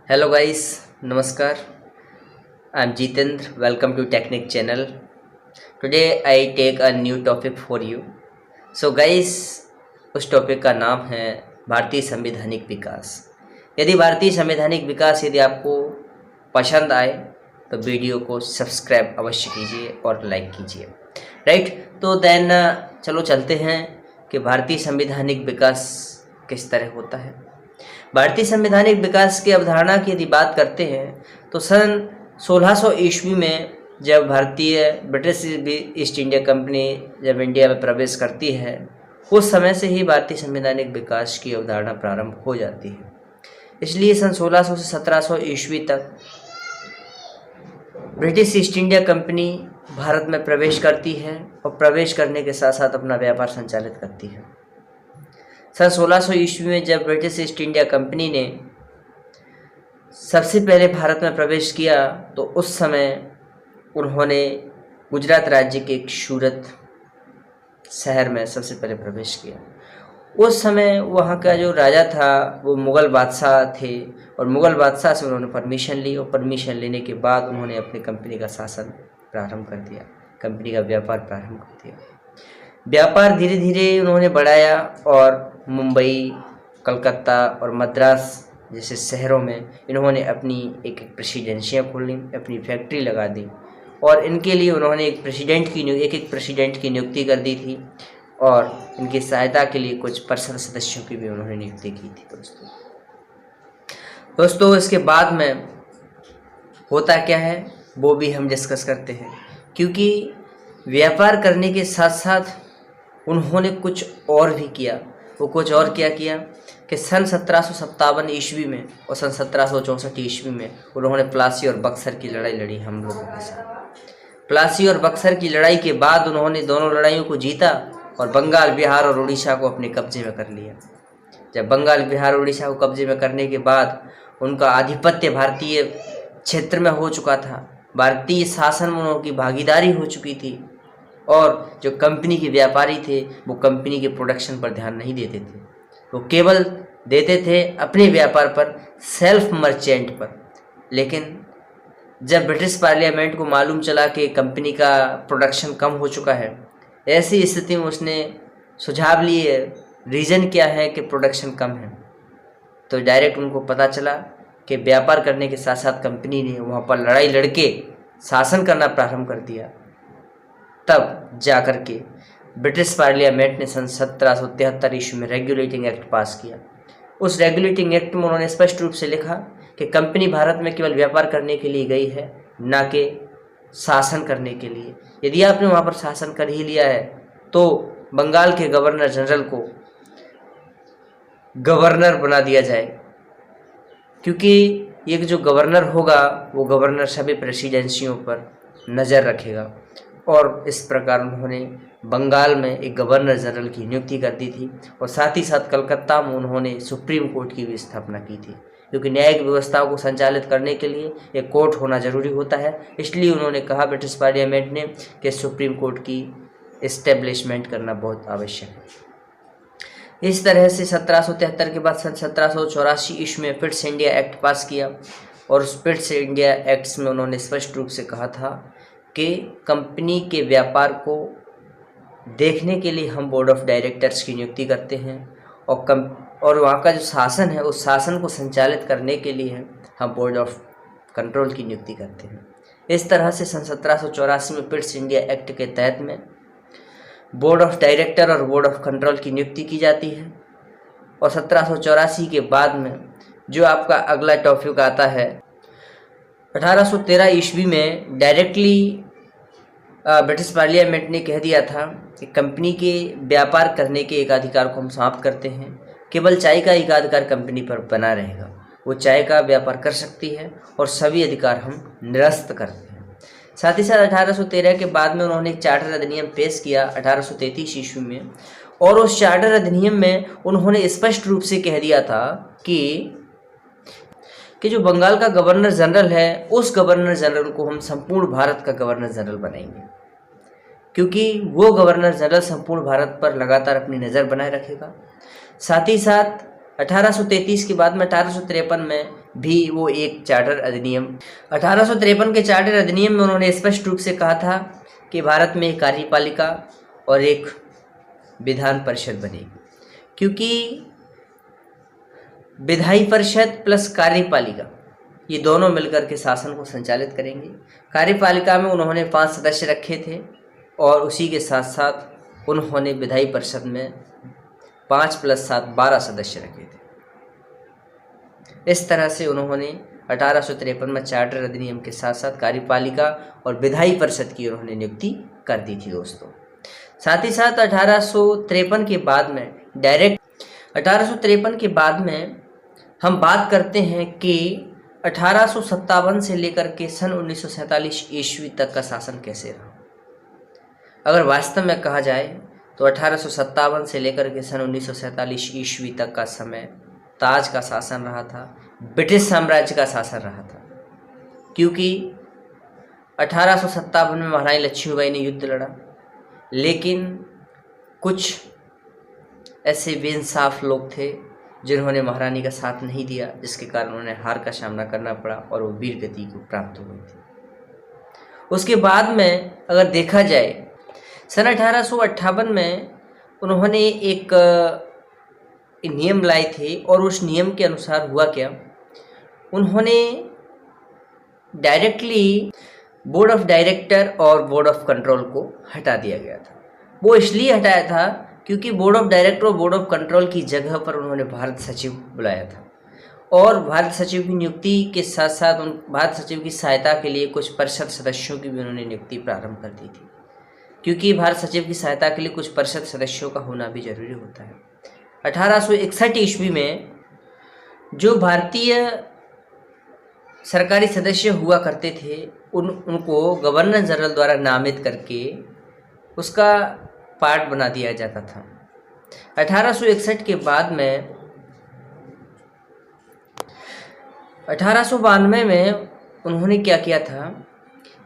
Hello guys, Namaskar. I'm Jitendra. Welcome to Technic channel. Today I take a new topic for you. So guys, उस topic का नाम है भारतीय संवैधानिक विकास। यदि भारतीय संवैधानिक विकास यदि आपको पसंद आए तो वीडियो को सब्सक्राइब अवश्य कीजिए और लाइक कीजिए। राइट, तो देन चलो चलते हैं कि भारतीय संवैधानिक विकास किस तरह होता है। भारतीय संवैधानिक विकास की अवधारणा की यदि बात करते हैं तो सन 1600 ईस्वी में जब भारतीय ब्रिटिश ईस्ट इंडिया कंपनी जब इंडिया में प्रवेश करती है, उस समय से ही भारतीय संवैधानिक विकास की अवधारणा प्रारंभ हो जाती है। इसलिए सन 1600 से 1700 ईस्वी तक British east India company Bharat में प्रवेश करती है और प्रवेश करने के साथ साथ अपना व्यापार संचालित करती है। सन 1600 ईस्वी में जब ब्रिटिश ईस्ट इंडिया कंपनी ने सबसे पहले भारत में प्रवेश किया तो उस समय उन्होंने गुजरात राज्य के एक सूरत शहर में सबसे पहले प्रवेश किया। उस समय वहाँ का जो राजा था वो मुग़ल बादशाह थे और मुग़ल बादशाह से उन्होंने परमिशन ली और परमिशन लेने के बाद उन्होंने अपनी कंपनी का शासन प्रारंभ कर दिया, कंपनी का व्यापार प्रारंभ कर दिया। व्यापार धीरे धीरे उन्होंने बढ़ाया और मुंबई, कलकत्ता और मद्रास जैसे शहरों में इन्होंने अपनी एक प्रेसिडेंसियाँ खोली, अपनी फैक्ट्री लगा दी और इनके लिए उन्होंने एक प्रेसिडेंट की नियुक्ति कर दी थी और इनकी सहायता के लिए कुछ पर्षद सदस्यों की भी उन्होंने नियुक्ति की थी। दोस्तों इसके बाद में होता क्या है वो भी हम डिस्कस करते हैं, क्योंकि व्यापार करने के साथ साथ उन्होंने कुछ और भी किया। वो कुछ और क्या किया कि सन 1757 ईस्वी में और सन 1764 ईस्वी में उन्होंने प्लासी और बक्सर की लड़ाई लड़ी हम लोगों के साथ। प्लासी और बक्सर की लड़ाई के बाद उन्होंने दोनों लड़ाइयों को जीता और बंगाल, बिहार और उड़ीसा को अपने कब्जे में कर लिया। जब बंगाल, बिहार और उड़ीसा को कब्जे में करने के बाद उनका आधिपत्य भारतीय क्षेत्र में हो चुका था, भारतीय शासन में उनकी भागीदारी हो चुकी थी और जो कंपनी के व्यापारी थे वो कंपनी के प्रोडक्शन पर ध्यान नहीं देते थे, वो केवल देते थे अपने व्यापार पर, सेल्फ मर्चेंट पर। लेकिन जब ब्रिटिश पार्लियामेंट को मालूम चला कि कंपनी का प्रोडक्शन कम हो चुका है, ऐसी स्थिति में उसने सुझाव लिए रीज़न क्या है कि प्रोडक्शन कम है, तो डायरेक्ट उनको पता चला कि व्यापार करने के साथ साथ कंपनी ने वहाँ पर लड़ाई लड़के शासन करना प्रारंभ कर दिया। तब जाकर के ब्रिटिश पार्लियामेंट ने सन 1773 ईस्वी में रेगुलेटिंग एक्ट पास किया। उस रेगुलेटिंग एक्ट में उन्होंने स्पष्ट रूप से लिखा कि कंपनी भारत में केवल व्यापार करने के लिए गई है, ना कि शासन करने के लिए। यदि आपने वहाँ पर शासन कर ही लिया है तो बंगाल के गवर्नर जनरल को गवर्नर बना दिया जाए, क्योंकि एक जो गवर्नर होगा वो गवर्नर सभी प्रेसिडेंसियों पर नज़र रखेगा। और इस प्रकार उन्होंने बंगाल में एक गवर्नर जनरल की नियुक्ति कर दी थी और साथ ही साथ कलकत्ता में उन्होंने सुप्रीम कोर्ट की भी स्थापना की थी, क्योंकि न्यायिक व्यवस्था को संचालित करने के लिए एक कोर्ट होना जरूरी होता है। इसलिए उन्होंने कहा ब्रिटिश पार्लियामेंट ने कि सुप्रीम कोर्ट की इस्टेब्लिशमेंट करना बहुत आवश्यक है। इस तरह से 1773 के बाद सन 1784 ईस्वी में फिट्स इंडिया एक्ट पास किया और उस फिट्स इंडिया एक्ट्स में उन्होंने स्पष्ट रूप से कहा था कि कंपनी के व्यापार को देखने के लिए हम बोर्ड ऑफ डायरेक्टर्स की नियुक्ति करते हैं और वहाँ का जो शासन है उस शासन को संचालित करने के लिए हम बोर्ड ऑफ कंट्रोल की नियुक्ति करते हैं। इस तरह से सन 1784 में फिट्स इंडिया एक्ट के तहत में बोर्ड ऑफ डायरेक्टर और बोर्ड ऑफ कंट्रोल की नियुक्ति की जाती है। और 1784 के बाद में जो आपका अगला टॉपिक आता है, 1813 ईस्वी में डायरेक्टली ब्रिटिश पार्लियामेंट ने कह दिया था कि कंपनी के व्यापार करने के एक अधिकार को हम समाप्त करते हैं, केवल चाय का एक अधिकार कंपनी पर बना रहेगा। वो चाय का व्यापार कर सकती है और सभी अधिकार हम निरस्त करते हैं। साथ ही साथ 1813 के बाद में उन्होंने एक चार्टर अधिनियम पेश किया 1833 ईस्वी में, और उस चार्टर अधिनियम में उन्होंने स्पष्ट रूप से कह दिया था कि जो बंगाल का गवर्नर जनरल है उस गवर्नर जनरल को हम संपूर्ण भारत का गवर्नर जनरल बनाएंगे, क्योंकि वो गवर्नर जनरल संपूर्ण भारत पर लगातार अपनी नज़र बनाए रखेगा। साथ ही साथ 1833 के बाद में 1853 में भी वो एक चार्टर अधिनियम 1853 के चार्टर अधिनियम में उन्होंने स्पष्ट रूप से कहा था कि भारत में एक कार्यपालिका और एक विधान परिषद बनेगी, क्योंकि विधायी परिषद प्लस कार्यपालिका ये दोनों मिलकर के शासन को संचालित करेंगे। कार्यपालिका में उन्होंने 5 सदस्य रखे थे और उसी के साथ साथ उन्होंने विधायी परिषद में 5 + 7 12 सदस्य रखे थे। इस तरह से उन्होंने 1853 में चार्टर अधिनियम के साथ साथ कार्यपालिका और विधायी परिषद की उन्होंने नियुक्ति कर दी थी दोस्तों। साथ ही साथ 1853 के बाद में 1853 के बाद में हम बात करते हैं कि 1857 से लेकर के सन 1947 ईस्वी तक का शासन कैसे रहा। अगर वास्तव में कहा जाए तो 1857 से लेकर के सन 1947 ईस्वी तक का समय ताज का शासन रहा था, ब्रिटिश साम्राज्य का शासन रहा था, क्योंकि 1857 में महारानी लक्ष्मीबाई ने युद्ध लड़ा, लेकिन कुछ ऐसे बेइंसाफ लोग थे जिन्होंने महारानी का साथ नहीं दिया, जिसके कारण उन्हें हार का सामना करना पड़ा और वो वीर गति को प्राप्त हो गई थी। उसके बाद में अगर देखा जाए सन 1858 में उन्होंने एक नियम लाए थे और उस नियम के अनुसार हुआ क्या, उन्होंने डायरेक्टली बोर्ड ऑफ डायरेक्टर और बोर्ड ऑफ कंट्रोल को हटा दिया गया था। वो इसलिए हटाया था क्योंकि बोर्ड ऑफ डायरेक्टर और बोर्ड ऑफ कंट्रोल की जगह पर उन्होंने भारत सचिव बुलाया था और भारत सचिव की नियुक्ति के साथ साथ उन भारत सचिव की सहायता के लिए कुछ परिषद सदस्यों की भी उन्होंने नियुक्ति प्रारंभ कर दी थी, क्योंकि भारत सचिव की सहायता के लिए कुछ परिषद सदस्यों का होना भी जरूरी होता है। 1861 ईस्वी में जो भारतीय सरकारी सदस्य हुआ करते थे उनको गवर्नर जनरल द्वारा नामित करके उसका पार्ट बना दिया जाता था। 1861 के बाद में 1892 में उन्होंने क्या किया था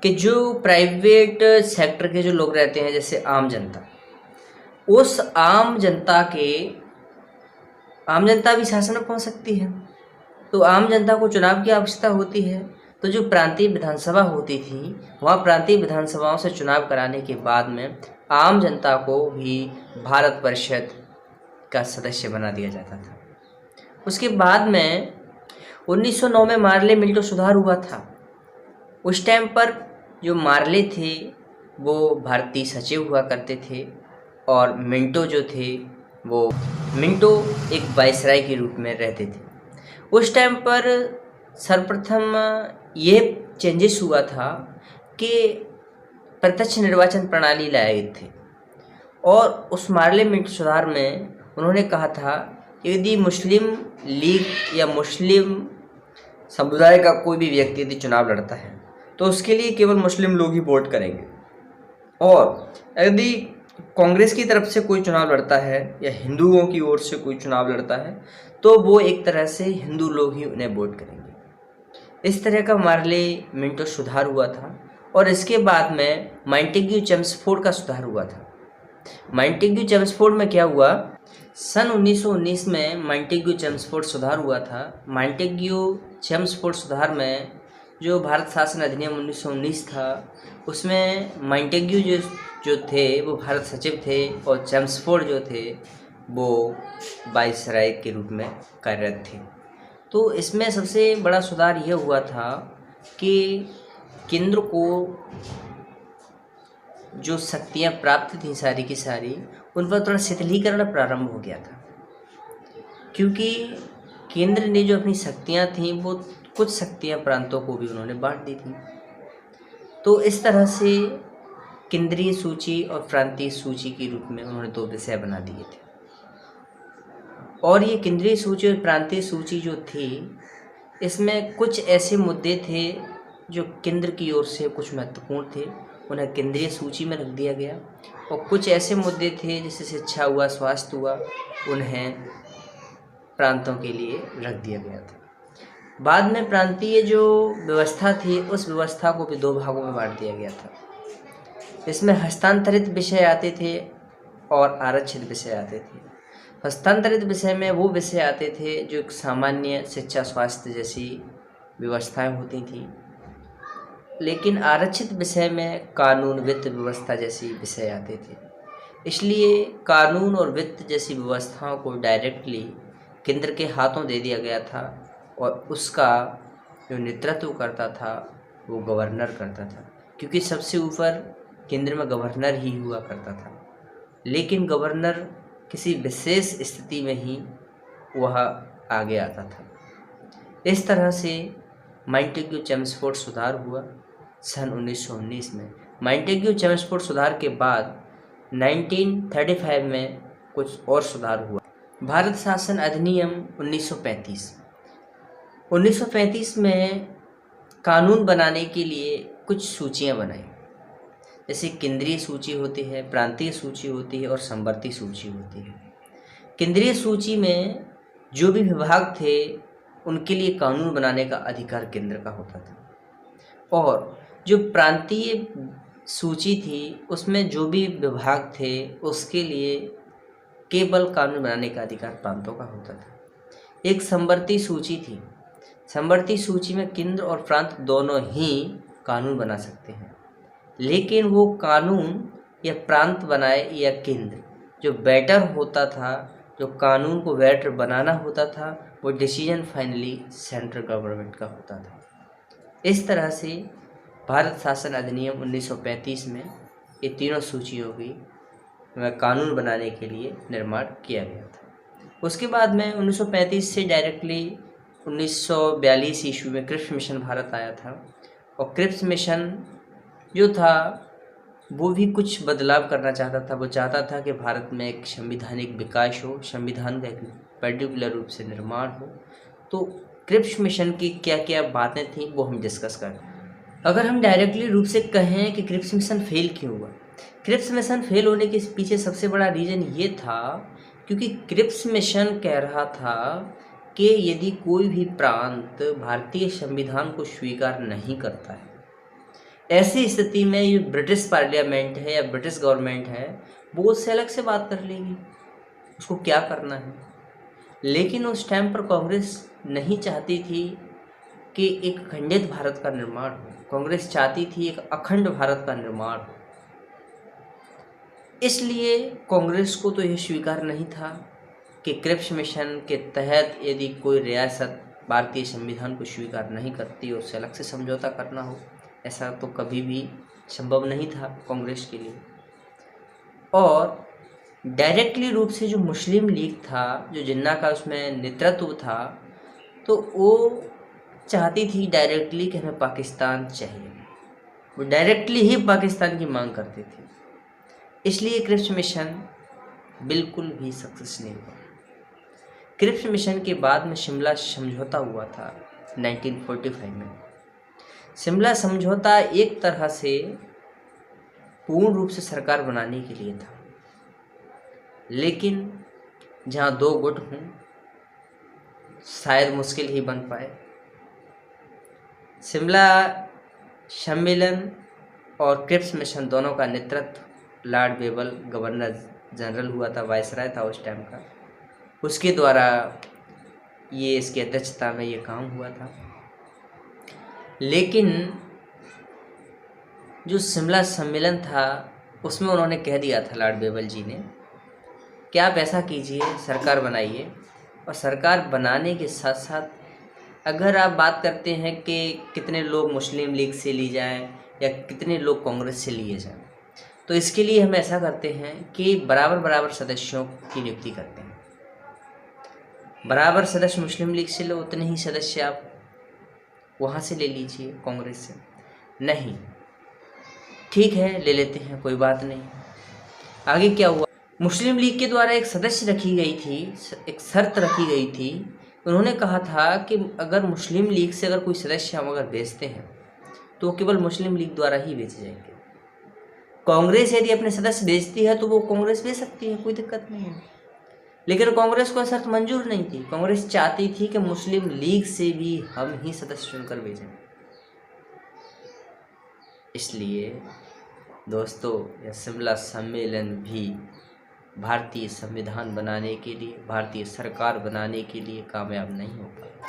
कि जो प्राइवेट सेक्टर के जो लोग रहते हैं, जैसे आम जनता, उस आम जनता भी शासन में पहुंच सकती है। तो आम जनता को चुनाव की आवश्यकता होती है, तो जो प्रांतीय विधानसभा होती थी वहाँ प्रांतीय विधानसभाओं से चुनाव कराने के बाद में आम जनता को भी भारत परिषद का सदस्य बना दिया जाता था। उसके बाद में 1909 में मार्ले मिंटो सुधार हुआ था। उस टाइम पर जो मार्ले थे वो भारतीय सचिव हुआ करते थे और मिंटो जो थे वो एक वाइसराय के रूप में रहते थे। उस टाइम पर सर्वप्रथम ये चेंजेस हुआ था कि प्रत्यक्ष निर्वाचन प्रणाली लाए गए थे और उस मार्ले मिंटो सुधार में उन्होंने कहा था यदि मुस्लिम लीग या मुस्लिम समुदाय का कोई भी व्यक्ति यदि चुनाव लड़ता है तो उसके लिए केवल मुस्लिम लोग ही वोट करेंगे, और यदि कांग्रेस की तरफ से कोई चुनाव लड़ता है या हिंदुओं की ओर से कोई चुनाव लड़ता है तो वो एक तरह से हिंदू लोग ही उन्हें वोट करेंगे। इस तरह का मार्ले मिंटो सुधार हुआ था और इसके बाद में मॉन्टेग्यू चेम्सफोर्ड का सुधार हुआ था। मॉन्टेग्यू चेम्सफोर्ड में क्या हुआ, सन 1919 में मॉन्टेग्यू चेम्सफोर्ड सुधार हुआ था। मॉन्टेग्यू चेम्सफोर्ड सुधार में जो भारत शासन अधिनियम 1919 था उसमें मॉन्टेग्यू जो थे वो भारत सचिव थे और चेम्सफोर्ड जो थे वो वाइसराय के रूप में कार्यरत थे। तो इसमें सबसे बड़ा सुधार यह हुआ था कि केंद्र को जो शक्तियाँ प्राप्त थीं सारी की सारी उन पर थोड़ा शिथिलीकरण प्रारंभ हो गया था, क्योंकि केंद्र ने जो अपनी शक्तियाँ थीं वो कुछ शक्तियाँ प्रांतों को भी उन्होंने बांट दी थी। तो इस तरह से केंद्रीय सूची और प्रांतीय सूची के रूप में उन्होंने 2 विषय बना दिए थे। और ये केंद्रीय सूची और प्रांतीय सूची जो थी इसमें कुछ ऐसे मुद्दे थे जो केंद्र की ओर से कुछ महत्वपूर्ण थे, उन्हें केंद्रीय सूची में रख दिया गया, और कुछ ऐसे मुद्दे थे जैसे शिक्षा हुआ, स्वास्थ्य हुआ, उन्हें प्रांतों के लिए रख दिया गया था। बाद में प्रांतीय जो व्यवस्था थी उस व्यवस्था को भी 2 भागों में बांट दिया गया था। इसमें हस्तांतरित विषय आते थे और आरक्षित विषय आते थे। हस्तांतरित विषय में वो विषय आते थे जो एक सामान्य शिक्षा, स्वास्थ्य जैसी व्यवस्थाएं होती थी, लेकिन आरक्षित विषय में कानून, वित्त व्यवस्था जैसी विषय आते थे। इसलिए कानून और वित्त जैसी व्यवस्थाओं को डायरेक्टली केंद्र के हाथों दे दिया गया था और उसका जो नेतृत्व करता था वो गवर्नर करता था, क्योंकि सबसे ऊपर केंद्र में गवर्नर ही हुआ करता था। लेकिन गवर्नर किसी विशेष स्थिति में ही वह आगे आता था। इस तरह से मॉन्टेग्यू चेम्सफोर्ड सुधार हुआ सन 1919 में। मॉन्टेग्यू चेम्सफोर्ड सुधार के बाद 1935 में कुछ और सुधार हुआ। भारत शासन अधिनियम 1935 में कानून बनाने के लिए कुछ सूचियां बनाई, जैसे केंद्रीय सूची होती है, प्रांतीय सूची होती है और संवर्ती सूची होती है। केंद्रीय सूची में जो भी विभाग थे उनके लिए कानून बनाने का अधिकार केंद्र का होता था, और जो प्रांतीय सूची थी उसमें जो भी विभाग थे उसके लिए केवल कानून बनाने का अधिकार प्रांतों का होता था। एक संवर्ती सूची थी। संवर्ती सूची में केंद्र और प्रांत दोनों ही कानून बना सकते हैं, लेकिन वो कानून या प्रांत बनाए या केंद्र, जो बेटर होता था, जो कानून को बेटर बनाना होता था, वो डिसीजन फाइनली सेंट्रल गवर्नमेंट का होता था। इस तरह से भारत शासन अधिनियम 1935 में ये तीनों सूचियों की कानून बनाने के लिए निर्माण किया गया था। उसके बाद में 1935 से डायरेक्टली 1942 ईस्वी में क्रिप्स मिशन भारत आया था, और क्रिप्स मिशन जो था वो भी कुछ बदलाव करना चाहता था। वो चाहता था कि भारत में एक संवैधानिक विकास हो, संविधान का एक पर्टिकुलर रूप से निर्माण हो। तो क्रिप्स मिशन की क्या क्या बातें थी वो हम डिस्कस करें। अगर हम डायरेक्टली रूप से कहें कि क्रिप्स मिशन फेल क्यों हुआ, क्रिप्स मिशन फेल होने के पीछे सबसे बड़ा रीज़न ये था क्योंकि क्रिप्स मिशन कह रहा था कि यदि कोई भी प्रांत भारतीय संविधान को स्वीकार नहीं करता है, ऐसी स्थिति में ये ब्रिटिश पार्लियामेंट है या ब्रिटिश गवर्नमेंट है वो उससे अलग से बात कर लेगी, उसको क्या करना है। लेकिन उस टाइम पर कांग्रेस नहीं चाहती थी कि एक खंडित भारत का निर्माण हो, कांग्रेस चाहती थी एक अखंड भारत का निर्माण हो। इसलिए कांग्रेस को तो यह स्वीकार नहीं था कि क्रिप्स मिशन के तहत यदि कोई रियासत भारतीय संविधान को स्वीकार नहीं करती, उससे अलग से समझौता करना हो, ऐसा तो कभी भी संभव नहीं था कांग्रेस के लिए। और डायरेक्टली रूप से जो मुस्लिम लीग था, जो जिन्ना का उसमें नेतृत्व था, तो वो चाहती थी डायरेक्टली कि हमें पाकिस्तान चाहिए, वो डायरेक्टली ही पाकिस्तान की मांग करती थी। इसलिए क्रिप्स मिशन बिल्कुल भी सक्सेस नहीं हुआ। क्रिप्स मिशन के बाद में शिमला समझौता हुआ था 1945 में। शिमला समझौता एक तरह से पूर्ण रूप से सरकार बनाने के लिए था, लेकिन जहाँ दो गुट हों शायद मुश्किल ही बन पाए। शिमला सम्मेलन और क्रिप्स मिशन दोनों का नेतृत्व लॉर्ड बेबल गवर्नर जनरल हुआ था, वायसराय था उस टाइम का, उसके द्वारा ये इसकी अध्यक्षता में ये काम हुआ था। लेकिन जो शिमला सम्मेलन था उसमें उन्होंने कह दिया था लॉर्ड बेबल जी ने कि आप ऐसा कीजिए, सरकार बनाइए, और सरकार बनाने के साथ साथ अगर आप बात करते हैं कि कितने लोग मुस्लिम लीग से लिए जाएं या कितने लोग कांग्रेस से लिए जाएं, तो इसके लिए हम ऐसा करते हैं कि बराबर बराबर सदस्यों की नियुक्ति करते हैं। बराबर सदस्य मुस्लिम लीग से लो, उतने ही सदस्य आप वहाँ से ले लीजिए कांग्रेस से। नहीं, ठीक है ले लेते हैं, कोई बात नहीं। आगे क्या हुआ, मुस्लिम लीग के द्वारा एक सदस्य रखी गई थी, एक शर्त रखी गई थी। उन्होंने कहा था कि अगर मुस्लिम लीग से अगर कोई सदस्य हम अगर बेचते हैं तो केवल मुस्लिम लीग द्वारा ही बेचे जाएंगे। कांग्रेस यदि अपने सदस्य बेचती है तो वो कांग्रेस बेच सकती है, कोई दिक्कत नहीं है। लेकिन कांग्रेस को शर्त मंजूर नहीं थी। कांग्रेस चाहती थी कि मुस्लिम लीग से भी हम ही सदस्य चुनकर भेजें। इसलिए दोस्तों यह शिमला सम्मेलन भी भारतीय संविधान बनाने के लिए, भारतीय सरकार बनाने के लिए कामयाब नहीं हो पाया।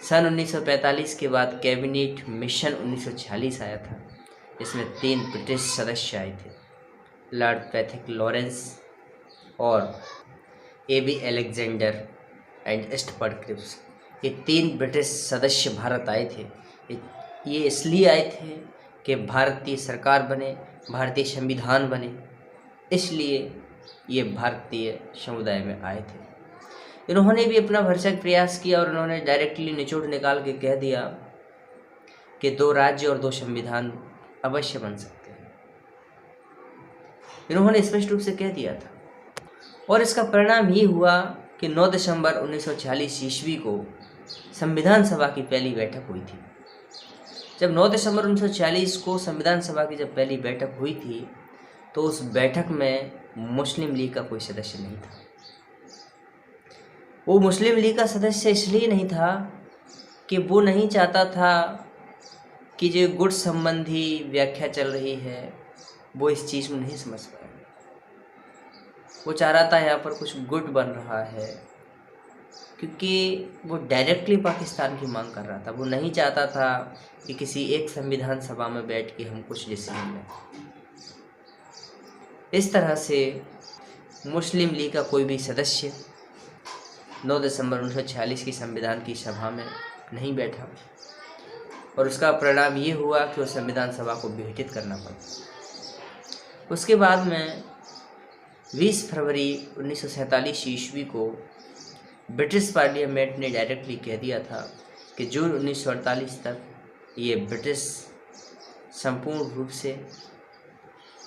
सन 1945 के बाद कैबिनेट मिशन 1946 आया था। इसमें 3 ब्रिटिश सदस्य आए थे, लॉर्ड पैथिक लॉरेंस और एबी अलेक्जेंडर एंड स्टफर्ड क्रिप्स। ये 3 ब्रिटिश सदस्य भारत आए थे। ये इसलिए आए थे कि भारतीय सरकार बने, भारतीय संविधान बने, इसलिए ये भारतीय समुदाय में आए थे। इन्होंने भी अपना भरसक प्रयास किया और इन्होंने डायरेक्टली निचोड़ निकाल के कह दिया कि 2 राज्य और 2 संविधान अवश्य बन सकते हैं। इन्होंने स्पष्ट रूप से कह दिया था और इसका परिणाम ये हुआ कि 9 दिसंबर 1946 ईस्वी को संविधान सभा की पहली बैठक हुई थी। जब 9 दिसंबर 1946 को संविधान सभा की जब पहली बैठक हुई थी तो उस बैठक में मुस्लिम लीग का कोई सदस्य नहीं था। वो मुस्लिम लीग का सदस्य इसलिए नहीं था कि वो नहीं चाहता था कि जो गुट संबंधी व्याख्या चल रही है वो इस चीज़ में नहीं समझ पाए। वो चाह रहा था यहाँ पर कुछ गुट बन रहा है, क्योंकि वो डायरेक्टली पाकिस्तान की मांग कर रहा था। वो नहीं चाहता था कि किसी एक संविधान सभा में बैठ के हम कुछ डिसीजन लें। इस तरह से मुस्लिम लीग का कोई भी सदस्य 9 दिसंबर 1946 की संविधान की सभा में नहीं बैठा और उसका परिणाम ये हुआ कि उस संविधान सभा को विघटित करना पड़ा। उसके बाद में 20 फरवरी 1947 ईस्वी को ब्रिटिश पार्लियामेंट ने डायरेक्टली कह दिया था कि जून 1948 तक ये ब्रिटिश संपूर्ण रूप से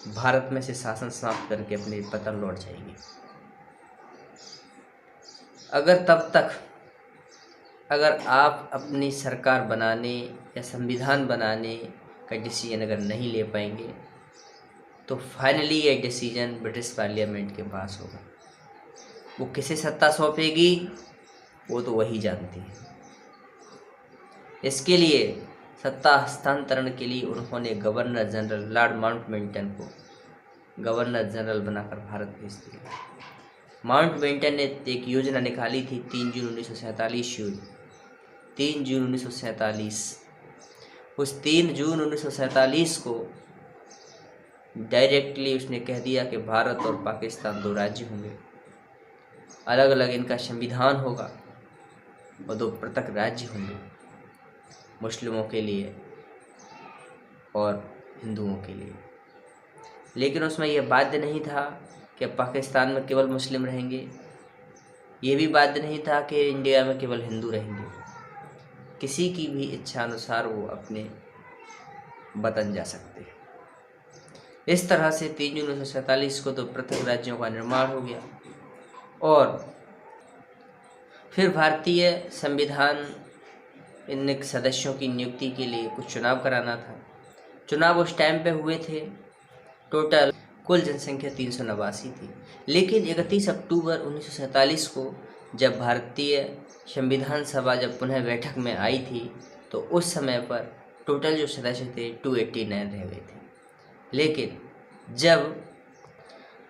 भारत में से शासन समाप्त करके अपने वतन लौट जाएंगे। अगर आप अपनी सरकार बनाने या संविधान बनाने का डिसीजन अगर नहीं ले पाएंगे तो फाइनली ये डिसीजन ब्रिटिश पार्लियामेंट के पास होगा। वो किसे सत्ता सौंपेगी वो तो वही जानती है। इसके लिए सत्ता हस्तांतरण के लिए उन्होंने गवर्नर जनरल लॉर्ड माउंटबेटन को गवर्नर जनरल बनाकर भारत भेज दिया। माउंटबेटन ने एक योजना निकाली थी 3 जून 1947 3 जून 1947। उस 3 जून 1947 को डायरेक्टली उसने कह दिया कि भारत और पाकिस्तान 2 राज्य होंगे, अलग अलग इनका संविधान होगा और 2 पृथक राज्य होंगे, मुस्लिमों के लिए और हिंदुओं के लिए। लेकिन उसमें यह बाध्य नहीं था कि पाकिस्तान में केवल मुस्लिम रहेंगे, ये भी बाध्य नहीं था कि इंडिया में केवल हिंदू रहेंगे। किसी की भी इच्छा अनुसार वो अपने वतन जा सकते हैं। इस तरह से 3 जून 1947 को 2 पृथक राज्यों का निर्माण हो गया और फिर भारतीय संविधान इन सदस्यों की नियुक्ति के लिए कुछ चुनाव कराना था। चुनाव उस टाइम पे हुए थे। टोटल कुल जनसंख्या 389 थी। लेकिन 31 अक्टूबर 1947 को जब भारतीय संविधान सभा जब पुनः बैठक में आई थी तो उस समय पर टोटल जो सदस्य थे 289 रह गए थे। लेकिन जब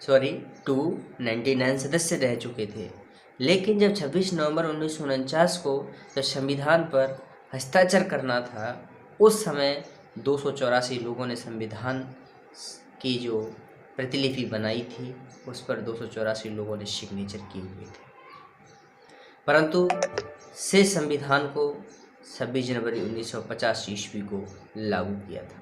299 सदस्य रह चुके थे। लेकिन जब 26 नवंबर 1949 को जब संविधान पर हस्ताक्षर करना था उस समय 284 लोगों ने संविधान की जो प्रतिलिपि बनाई थी उस पर 284 लोगों ने सिग्नेचर किए हुए थे। परंतु से संविधान को 26 जनवरी 1950 ईस्वी को लागू किया था।